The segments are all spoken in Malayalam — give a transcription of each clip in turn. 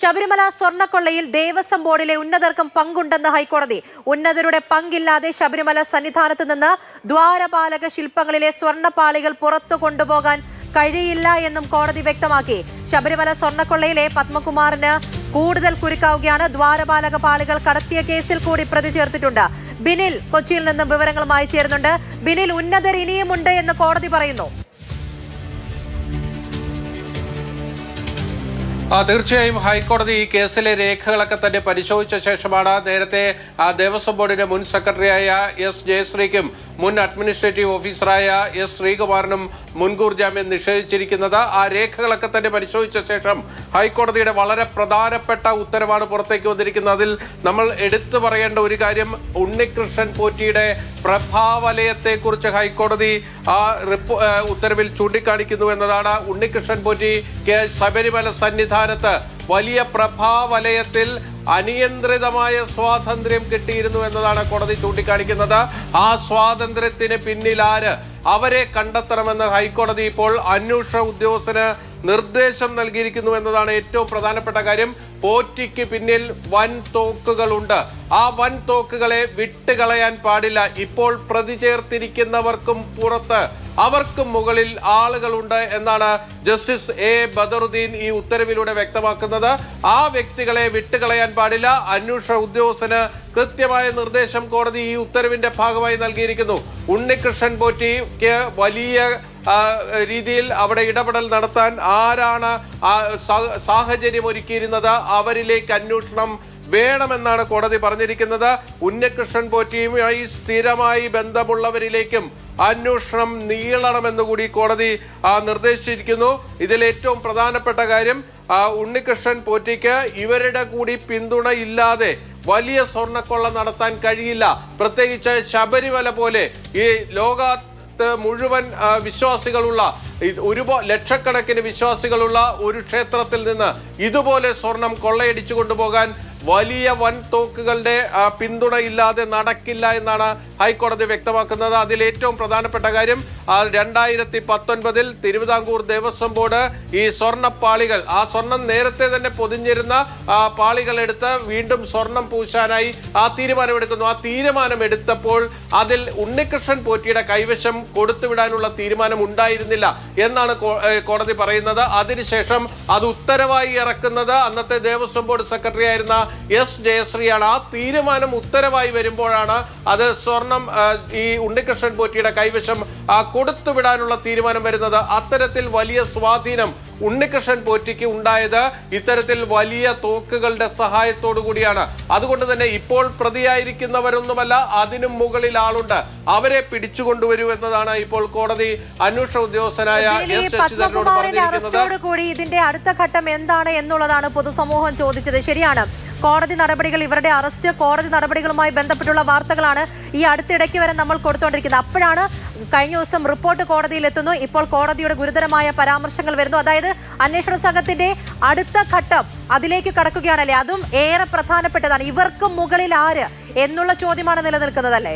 ശബരിമല സ്വർണ്ണക്കൊള്ളയിൽ ദേവസ്വം ബോർഡിലെ ഉന്നതർക്കും പങ്കുണ്ടെന്ന് ഹൈക്കോടതി. ഉന്നതരുടെ പങ്കില്ലാതെ ശബരിമല സന്നിധാനത്ത് നിന്ന് ദ്വാരപാലക ശില്പങ്ങളിലെ സ്വർണ്ണപ്പാളികൾ പുറത്തു കൊണ്ടുപോകാൻ കഴിയില്ല എന്നും കോടതി വ്യക്തമാക്കി. ശബരിമല സ്വർണ്ണക്കൊള്ളയിലെ പത്മകുമാറിന് കൂടുതൽ കുരുക്കാവുകയാണ്. ദ്വാരപാലക പാളികൾ കടത്തിയ കേസിൽ കൂടി പ്രതി ചേർത്തിട്ടുണ്ട്. ബിനിൽ കൊച്ചിയിൽ നിന്നും വിവരങ്ങളുമായി ചേരുന്നുണ്ട്. ബിനിൽ, ഉന്നതർ ഇനിയുമുണ്ട് എന്ന് കോടതി പറയുന്നു. തീർച്ചയായും ഹൈക്കോടതി ഈ കേസിലെ രേഖകളൊക്കെ തന്നെ പരിശോധിച്ച ശേഷമാണ് നേരത്തെ ദേവസ്വം ബോർഡിന്റെ മുൻ സെക്രട്ടറിയായ എസ് ജയശ്രീക്കും മുൻ അഡ്മിനിസ്ട്രേറ്റീവ് ഓഫീസറായ എസ് ശ്രീകുമാറിനും മുൻകൂർ ജാമ്യം നിഷേധിച്ചിരിക്കുന്നത്. ആ രേഖകളൊക്കെ തന്നെ പരിശോധിച്ച ശേഷം ഹൈക്കോടതിയുടെ വളരെ പ്രധാനപ്പെട്ട ഉത്തരവാണ് പുറത്തേക്ക് വന്നിരിക്കുന്നത്. അതിൽ നമ്മൾ എടുത്തു പറയേണ്ട ഒരു കാര്യം, ഉണ്ണികൃഷ്ണൻ പോറ്റിയുടെ പ്രഭാവലയത്തെക്കുറിച്ച് ഹൈക്കോടതി ഉത്തരവിൽ ചൂണ്ടിക്കാണിക്കുന്നു എന്നതാണ്. ഉണ്ണികൃഷ്ണൻ പോറ്റിക്ക് ശബരിമല സന്നിധാനത്ത് വലിയ പ്രഭാവലയത്തിൽ അനിയന്ത്രിതമായ സ്വാതന്ത്ര്യം കിട്ടിയിരുന്നു എന്നതാണ് കോടതി ചൂണ്ടിക്കാണിക്കുന്നത്. ആ സ്വാതന്ത്ര്യത്തിന് പിന്നിൽ ആര്, അവരെ കണ്ടെത്തണമെന്ന് ഹൈക്കോടതി ഇപ്പോൾ അന്വേഷണ ഉദ്യോഗസ്ഥന് നിർദ്ദേശം നൽകിയിരിക്കുന്നു എന്നതാണ് ഏറ്റവും പ്രധാനപ്പെട്ട കാര്യം. പോറ്റിക്ക് പിന്നിൽ വൻ തോക്കുകളുണ്ട്. ആ വൻ തോക്കുകളെ വിട്ടുകളയാൻ പാടില്ല. ഇപ്പോൾ പ്രതി ചേർത്തിരിക്കുന്നവർക്കും പുറത്ത് അവർക്കും മുകളിൽ ആളുകളുണ്ട് എന്നാണ് ജസ്റ്റിസ് എ ബദറുദ്ദീൻ ഈ ഉത്തരവിലൂടെ വ്യക്തമാക്കുന്നത്. ആ വ്യക്തികളെ വിട്ടുകളയാൻ പാടില്ല. അന്വേഷണ ഉദ്യോഗസ്ഥന് കൃത്യമായ നിർദ്ദേശം കോടതി ഈ ഉത്തരവിന്റെ ഭാഗമായി നൽകിയിരിക്കുന്നു. ഉണ്ണികൃഷ്ണൻ പോറ്റിക്ക് വലിയ രീതിയിൽ അവിടെ ഇടപെടൽ നടത്താൻ ആരാണ് സാഹചര്യം ഒരുക്കിയിരുന്നത്, അവരിലേക്ക് അന്വേഷണം വേണമെന്നാണ് കോടതി പറഞ്ഞിരിക്കുന്നത്. ഉണ്ണികൃഷ്ണൻ പോറ്റിയുമായി സ്ഥിരമായി ബന്ധമുള്ളവരിലേക്കും അന്വേഷണം നീളണമെന്നുകൂടി കോടതി നിർദ്ദേശിച്ചിരിക്കുന്നു. ഇതിൽ ഏറ്റവും പ്രധാനപ്പെട്ട കാര്യം, ഉണ്ണികൃഷ്ണൻ പോറ്റിക്ക് ഇവരുടെ കൂടി പിന്തുണ ഇല്ലാതെ വലിയ സ്വർണ്ണക്കൊള്ള നടത്താൻ കഴിയില്ല. പ്രത്യേകിച്ച് ശബരിമല പോലെ ഈ ലോകത്ത് മുഴുവൻ വിശ്വാസികളുള്ള ലക്ഷക്കണക്കിന് വിശ്വാസികളുള്ള ഒരു ക്ഷേത്രത്തിൽ നിന്ന് ഇതുപോലെ സ്വർണം കൊള്ളയടിച്ചു കൊണ്ടുപോകാൻ വലിയ വൻ തോക്കുകളുടെ പിന്തുണ ഇല്ലാതെ നടക്കില്ല എന്നാണ് ഹൈക്കോടതി വ്യക്തമാക്കുന്നത്. അതിൽ ഏറ്റവും പ്രധാനപ്പെട്ട കാര്യം, 2019 തിരുവിതാംകൂർ ദേവസ്വം ബോർഡ് ഈ സ്വർണ്ണപ്പാളികൾ, ആ സ്വർണം നേരത്തെ തന്നെ പൊതിഞ്ഞിരുന്ന പാളികൾ എടുത്ത് വീണ്ടും സ്വർണം പൂശാനായി തീരുമാനമെടുക്കുന്നു. ആ തീരുമാനമെടുത്തപ്പോൾ അതിൽ ഉണ്ണികൃഷ്ണൻ പോറ്റിയുടെ കൈവശം കൊടുത്തുവിടാനുള്ള തീരുമാനം ഉണ്ടായിരുന്നില്ല എന്നാണ് കോടതി പറയുന്നത്. അതിനുശേഷം അത് ഉത്തരവായി ഇറക്കുന്നത് അന്നത്തെ ദേവസ്വം ബോർഡ് സെക്രട്ടറി ആയിരുന്ന എസ് ജയശ്രീയാണ്. ആ തീരുമാനം ഉത്തരവായി വരുമ്പോഴാണ് അത് സ്വർണം ഈ ഉണ്ണികൃഷ്ണൻ പോറ്റിയുടെ കൈവശം കൊടുത്തുവിടാനുള്ള തീരുമാനം വരുന്നത്. അത്തരത്തിൽ വലിയ സ്വാധീനം ഉണ്ണികൃഷ്ണൻ പോറ്റിക്ക് ഉണ്ടായത് ഇത്തരത്തിൽ വലിയ തോക്കുകളുടെ സഹായത്തോടു കൂടിയാണ്. അതുകൊണ്ട് തന്നെ ഇപ്പോൾ പ്രതിയായിരിക്കുന്നവരൊന്നുമല്ല, അതിനും മുകളിൽ ആളുണ്ട്. അവരെ പിടിച്ചുകൊണ്ടുവരൂ എന്നതാണ് ഇപ്പോൾ കോടതി അന്വേഷണ ഉദ്യോഗസ്ഥനായ എസ് ശശിധരനോട് പറഞ്ഞിരിക്കുന്നത്. ഇതിന്റെ അടുത്ത ഘട്ടം എന്താണ് എന്നുള്ളതാണ് പൊതുസമൂഹം ചോദിച്ചത്. ശരിയാണ്, കോടതി നടപടികൾ, ഇവരുടെ അറസ്റ്റ് കോടതി നടപടികളുമായി ബന്ധപ്പെട്ടുള്ള വാർത്തകളാണ് ഈ അടുത്തിടയ്ക്ക് വരെ നമ്മൾ കൊടുത്തുകൊണ്ടിരിക്കുന്നത്. അപ്പോഴാണ് കഴിഞ്ഞ ദിവസം റിപ്പോർട്ട് കോടതിയിൽ എത്തുന്നു. ഇപ്പോൾ കോടതിയുടെ ഗുരുതരമായ പരാമർശങ്ങൾ വരുന്നു. അതായത് അന്വേഷണ സംഘത്തിന്റെ അടുത്ത ഘട്ടം അതിലേക്ക് കടക്കുകയാണല്ലേ, അതും ഏറെ പ്രധാനപ്പെട്ടതാണ്. ഇവർക്ക് മുകളിൽ ആര് എന്നുള്ള ചോദ്യമാണ് നിലനിൽക്കുന്നതല്ലേ?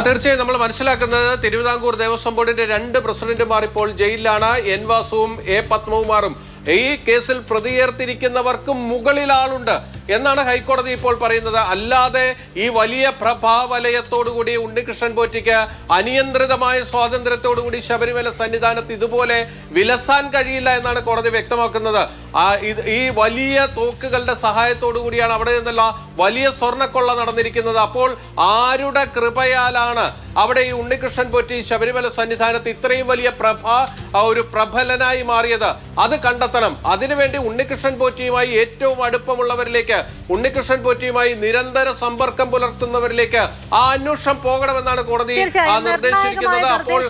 തീർച്ചയായും നമ്മൾ മനസ്സിലാക്കുന്നത്, തിരുവിതാംകൂർ ദേവസ്വം ബോർഡിന്റെ 2 പ്രസിഡന്റുമാർ ഇപ്പോൾ ജയിലിലാണ്. എൻ വാസുവും എ പത്മകുമാറും. ഈ കേസിൽ പ്രതിയേർത്തിരിക്കുന്നവർക്കും മുകളിൽ ആളുണ്ട് എന്നാണ് ഹൈക്കോടതി ഇപ്പോൾ പറയുന്നത്. അല്ലാതെ ഈ വലിയ പ്രഭാവലയത്തോടുകൂടി ഉണ്ണികൃഷ്ണൻ പോറ്റിക്ക് അനിയന്ത്രിതമായ സ്വാതന്ത്ര്യത്തോടുകൂടി ശബരിമല സന്നിധാനത്ത് ഇതുപോലെ വിലസാൻ കഴിയില്ല എന്നാണ് കോടതി വ്യക്തമാക്കുന്നത്. ഈ വലിയ തോക്കുകളുടെ സഹായത്തോടു കൂടിയാണ് അവിടെ നിന്നുള്ള വലിയ സ്വർണ്ണക്കൊള്ള നടന്നിരിക്കുന്നത്. അപ്പോൾ ആരുടെ കൃപയാലാണ് അവിടെ ഈ ഉണ്ണികൃഷ്ണൻ പോറ്റി ശബരിമല സന്നിധാനത്ത് ഇത്രയും വലിയ ഒരു പ്രബലനായി മാറിയത്? അത് കണ്ടെത്തണം. അതിനുവേണ്ടി ഉണ്ണികൃഷ്ണൻ പോറ്റിയുമായി ഏറ്റവും അടുപ്പമുള്ളവരിലേക്ക്, ഉണ്ണികൃഷ്ണൻ പോറ്റിയുമായി നിരന്തര സമ്പർക്കം പുലർത്തുന്നവരിലേക്ക് ആ അന്വേഷണം പോകണമെന്നാണ് കോടതി നിർദ്ദേശിച്ചിരിക്കുന്നത്. അപ്പോൾ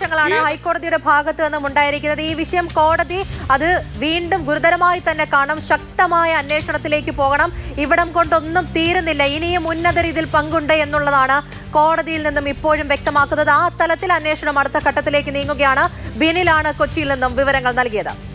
ഹൈക്കോടതിയുടെ ഭാഗത്ത് നിന്നും ഉണ്ടായിരിക്കുന്നത് ഈ വിഷയം കോടതി അത് വീണ്ടും ഗുരുതരമായി തന്നെ കാണും. ശക്തമായ അന്വേഷണത്തിലേക്ക് പോകണം. ഇവിടം കൊണ്ടൊന്നും തീരുന്നില്ല. ഇനിയും ഉന്നതർ ഇതിൽ പങ്കുണ്ട് എന്നുള്ളതാണ് കോടതിയിൽ നിന്നും ഇപ്പോഴും വ്യക്തമാക്കുന്നത്. ആ തലത്തിൽ അന്വേഷണം അടുത്ത ഘട്ടത്തിലേക്ക് നീങ്ങുകയാണ്. ബിനിലാണ് കൊച്ചിയിൽ നിന്നും വിവരങ്ങൾ നൽകിയത്.